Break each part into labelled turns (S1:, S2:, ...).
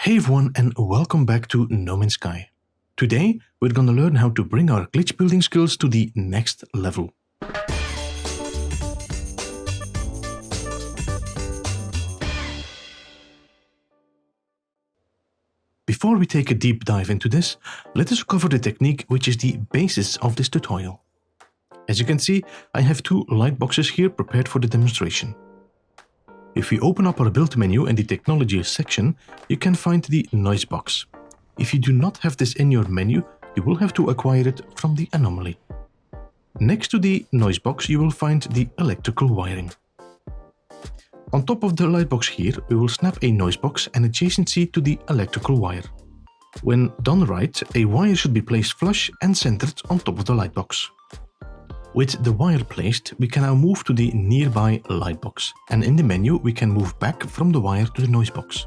S1: Hey everyone, and welcome back to No Man's Sky. Today we're gonna learn how to bring our glitch building skills to the next level. Before we take a deep dive into this, let us cover the technique which is the basis of this tutorial. As you can see, I have two light boxes here prepared for the demonstration. If we open up our build menu in the technology section, you can find the noise box. If you do not have this in your menu, you will have to acquire it from the anomaly. Next to the noise box, you will find the electrical wiring. On top of the light box here, we will snap a noise box and adjacency to the electrical wire. When done right, a wire should be placed flush and centered on top of the light box. With the wire placed, we can now move to the nearby light box, and in the menu we can move back from the wire to the noise box.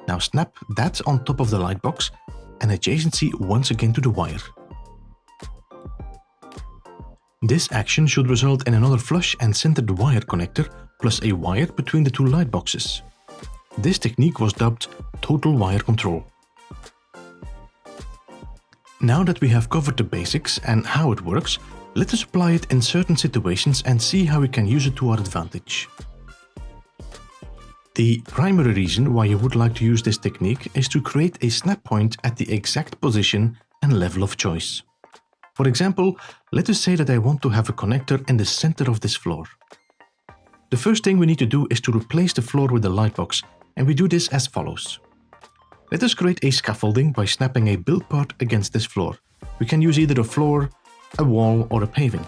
S1: Now snap that on top of the light box and adjacency once again to the wire. This action should result in another flush and centered wire connector plus a wire between the two light boxes. This technique was dubbed Total Wire Control. Now that we have covered the basics and how it works, let us apply it in certain situations and see how we can use it to our advantage. The primary reason why you would like to use this technique is to create a snap point at the exact position and level of choice. For example, let us say that I want to have a connector in the center of this floor. The first thing we need to do is to replace the floor with the light box, and we do this as follows. Let us create a scaffolding by snapping a build part against this floor. We can use either a floor, a wall or a paving.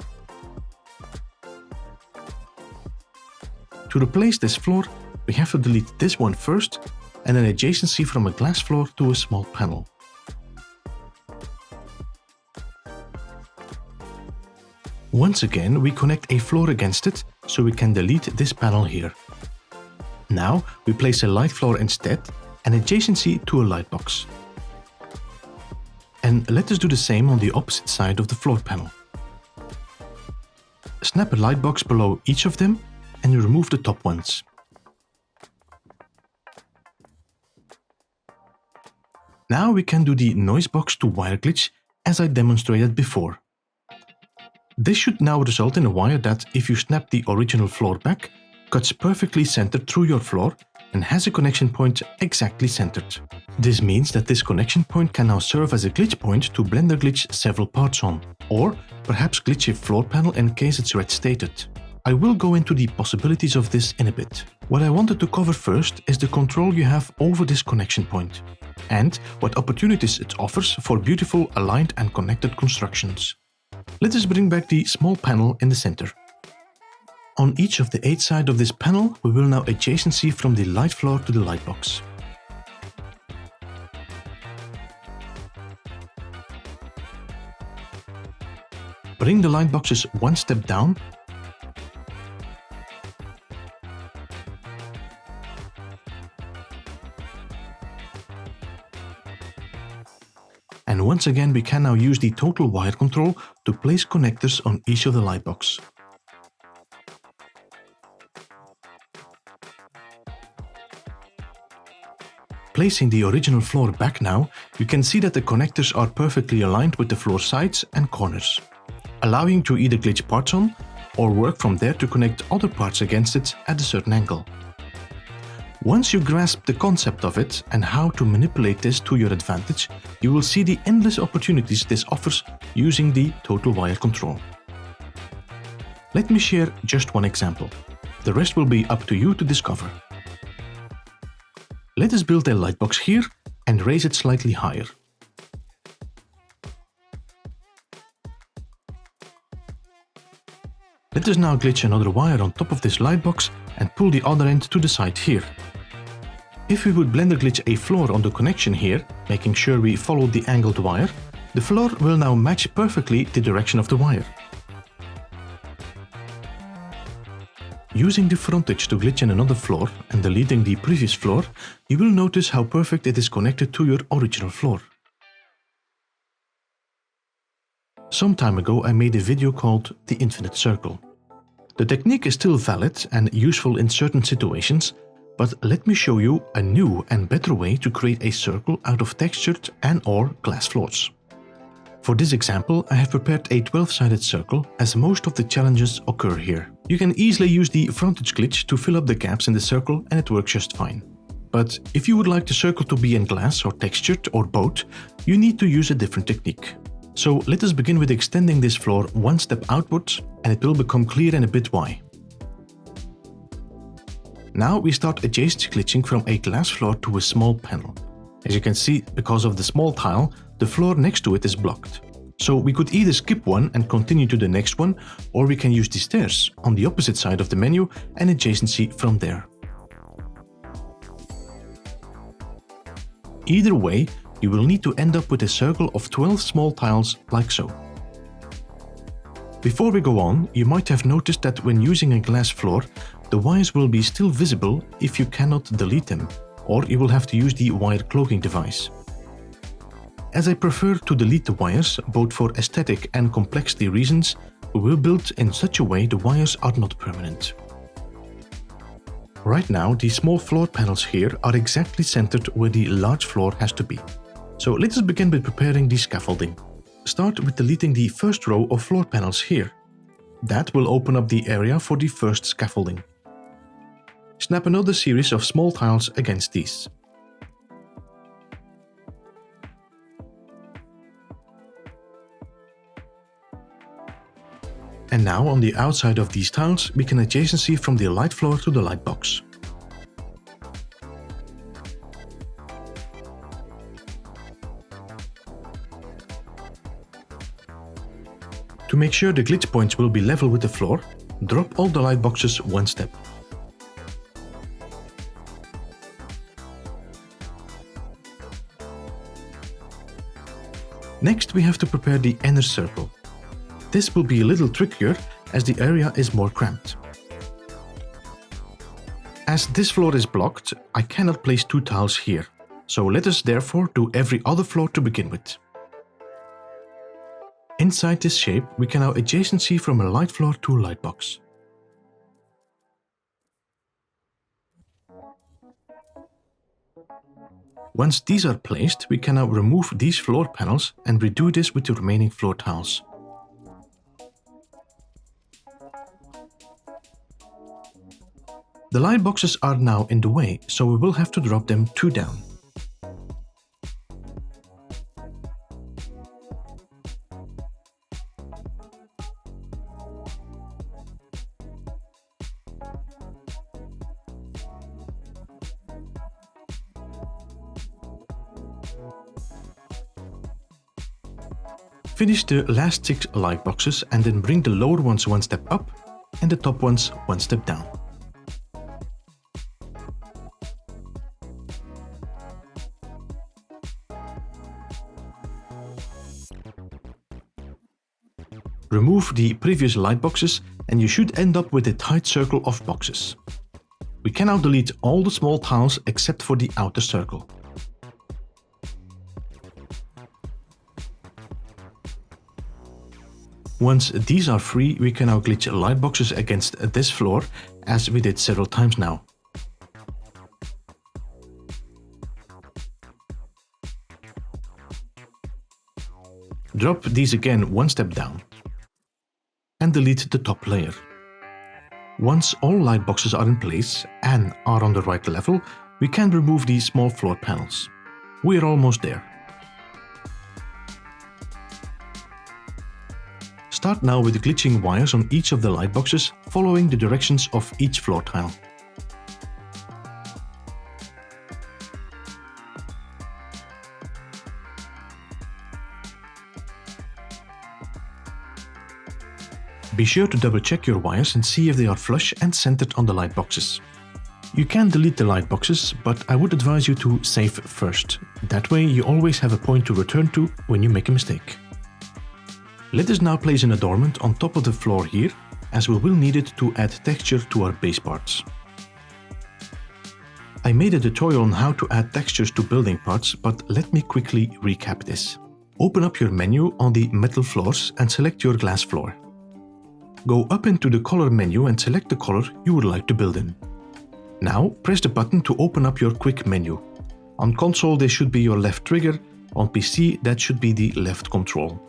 S1: To replace this floor, we have to delete this one first and an adjacency from a glass floor to a small panel. Once again, we connect a floor against it so we can delete this panel here. Now we place a light floor instead and adjacency to a light box. And let us do the same on the opposite side of the floor panel. Snap a light box below each of them and remove the top ones. Now we can do the noise box to wire glitch as I demonstrated before. This should now result in a wire that, if you snap the original floor back, cuts perfectly centered through your floor and has a connection point exactly centered. This means that this connection point can now serve as a glitch point to blender glitch several parts on, or perhaps glitch a floor panel in case it's red stated. I will go into the possibilities of this in a bit. What I wanted to cover first is the control you have over this connection point, and what opportunities it offers for beautiful aligned and connected constructions. Let us bring back the small panel in the center. On each of the 8 sides of this panel, we will now adjacency from the light floor to the light box. Bring the light boxes one step down and once again we can now use the total wire control to place connectors on each of the light boxes. Placing the original floor back now, you can see that the connectors are perfectly aligned with the floor sides and corners, allowing you to either glitch parts on or work from there to connect other parts against it at a certain angle. Once you grasp the concept of it and how to manipulate this to your advantage, you will see the endless opportunities this offers using the total wire control. Let me share just one example. The rest will be up to you to discover. Let us build a light box here and raise it slightly higher. Let us now glitch another wire on top of this light box and pull the other end to the side here. If we would blender glitch a floor on the connection here, making sure we follow the angled wire, the floor will now match perfectly the direction of the wire. Using the frontage to glitch in another floor and deleting the previous floor, you will notice how perfect it is connected to your original floor. Some time ago I made a video called The Infinite Circle. The technique is still valid and useful in certain situations, But let me show you a new and better way to create a circle out of textured and/or glass floors. For this example, I have prepared a 12-sided circle, as most of the challenges occur here. You can easily use the frontage glitch to fill up the gaps in the circle and it works just fine. But if you would like the circle to be in glass or textured or both, you need to use a different technique. So let us begin with extending this floor one step outwards, and it will become clear in a bit why. Now we start adjacent glitching from a glass floor to a small panel. As you can see, because of the small tile, the floor next to it is blocked. So we could either skip one and continue to the next one, or we can use the stairs on the opposite side of the menu and adjacency from there. Either way, you will need to end up with a circle of 12 small tiles like so. Before we go on, you might have noticed that when using a glass floor, the wires will be still visible if you cannot delete them, or you will have to use the wire cloaking device. As I prefer to delete the wires, both for aesthetic and complexity reasons, we will build in such a way the wires are not permanent. Right now, the small floor panels here are exactly centered where the large floor has to be. So let us begin with preparing the scaffolding. Start with deleting the first row of floor panels here. That will open up the area for the first scaffolding. Snap another series of small tiles against these. And now on the outside of these tiles, we can adjacency from the light floor to the light box. To make sure the glitch points will be level with the floor, drop all the light boxes one step. Next, we have to prepare the inner circle. This will be a little trickier as the area is more cramped. As this floor is blocked, I cannot place two tiles here, so let us therefore do every other floor to begin with. Inside this shape, we can now adjacency from a light floor to a light box. Once these are placed, we can now remove these floor panels and redo this with the remaining floor tiles. The light boxes are now in the way, so we will have to drop them two down. Finish the last 6 light boxes and then bring the lower ones one step up and the top ones one step down. Remove the previous light boxes and you should end up with a tight circle of boxes. We can now delete all the small tiles except for the outer circle. Once these are free, we can now glitch light boxes against this floor, as we did several times now. Drop these again one step down. And delete the top layer. Once all light boxes are in place and are on the right level, we can remove these small floor panels. We are almost there. Start now with glitching wires on each of the light boxes, following the directions of each floor tile. Be sure to double check your wires and see if they are flush and centered on the light boxes. You can delete the light boxes, but I would advise you to save first. That way you always have a point to return to when you make a mistake. Let us now place an adornment on top of the floor here, as we will need it to add texture to our base parts. I made a tutorial on how to add textures to building parts, but let me quickly recap this. Open up your menu on the metal floors and select your glass floor. Go up into the color menu and select the color you would like to build in. Now press the button to open up your quick menu. On console this should be your left trigger, on PC that should be the left control.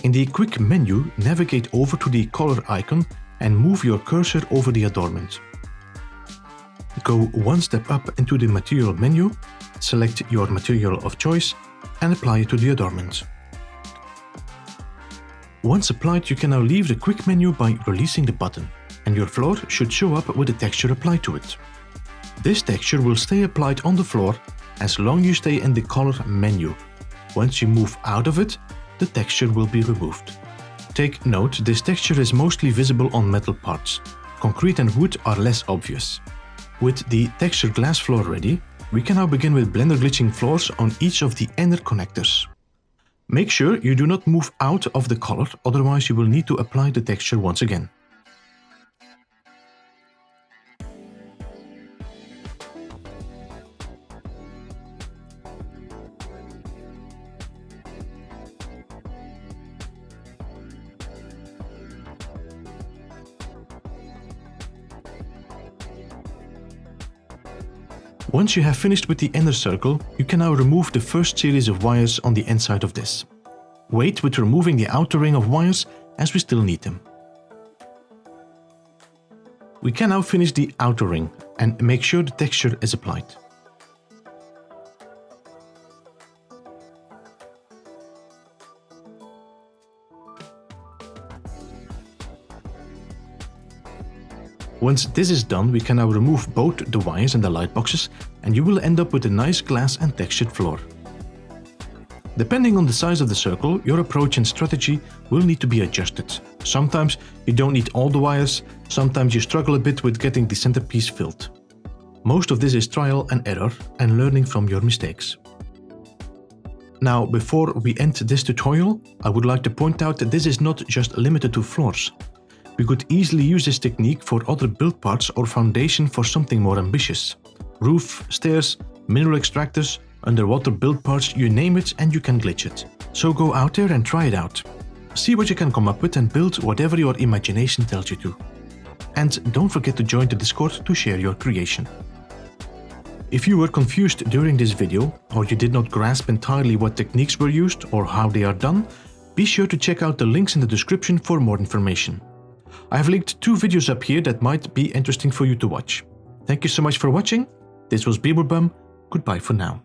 S1: In the quick menu, navigate over to the color icon and move your cursor over the adornment. Go one step up into the material menu, select your material of choice and apply it to the adornment. Once applied, you can now leave the quick menu by releasing the button, and your floor should show up with a texture applied to it. This texture will stay applied on the floor as long as you stay in the color menu. Once you move out of it, the texture will be removed. Take note, this texture is mostly visible on metal parts. Concrete and wood are less obvious. With the textured glass floor ready, we can now begin with Blender glitching floors on each of the inner connectors. Make sure you do not move out of the color, otherwise you will need to apply the texture once again. Once you have finished with the inner circle, you can now remove the first series of wires on the inside of this. Wait with removing the outer ring of wires as we still need them. We can now finish the outer ring and make sure the texture is applied. Once this is done, we can now remove both the wires and the light boxes, and you will end up with a nice glass and textured floor. Depending on the size of the circle, your approach and strategy will need to be adjusted. Sometimes you don't need all the wires, sometimes you struggle a bit with getting the centerpiece filled. Most of this is trial and error and learning from your mistakes. Now, before we end this tutorial, I would like to point out that this is not just limited to floors. We could easily use this technique for other build parts or foundation for something more ambitious. Roof, stairs, mineral extractors, underwater build parts, you name it and you can glitch it. So go out there and try it out. See what you can come up with and build whatever your imagination tells you to. And don't forget to join the Discord to share your creation. If you were confused during this video, or you did not grasp entirely what techniques were used or how they are done, be sure to check out the links in the description for more information. I have linked 2 videos up here that might be interesting for you to watch. Thank you so much for watching. This was Beaverbum. Goodbye for now.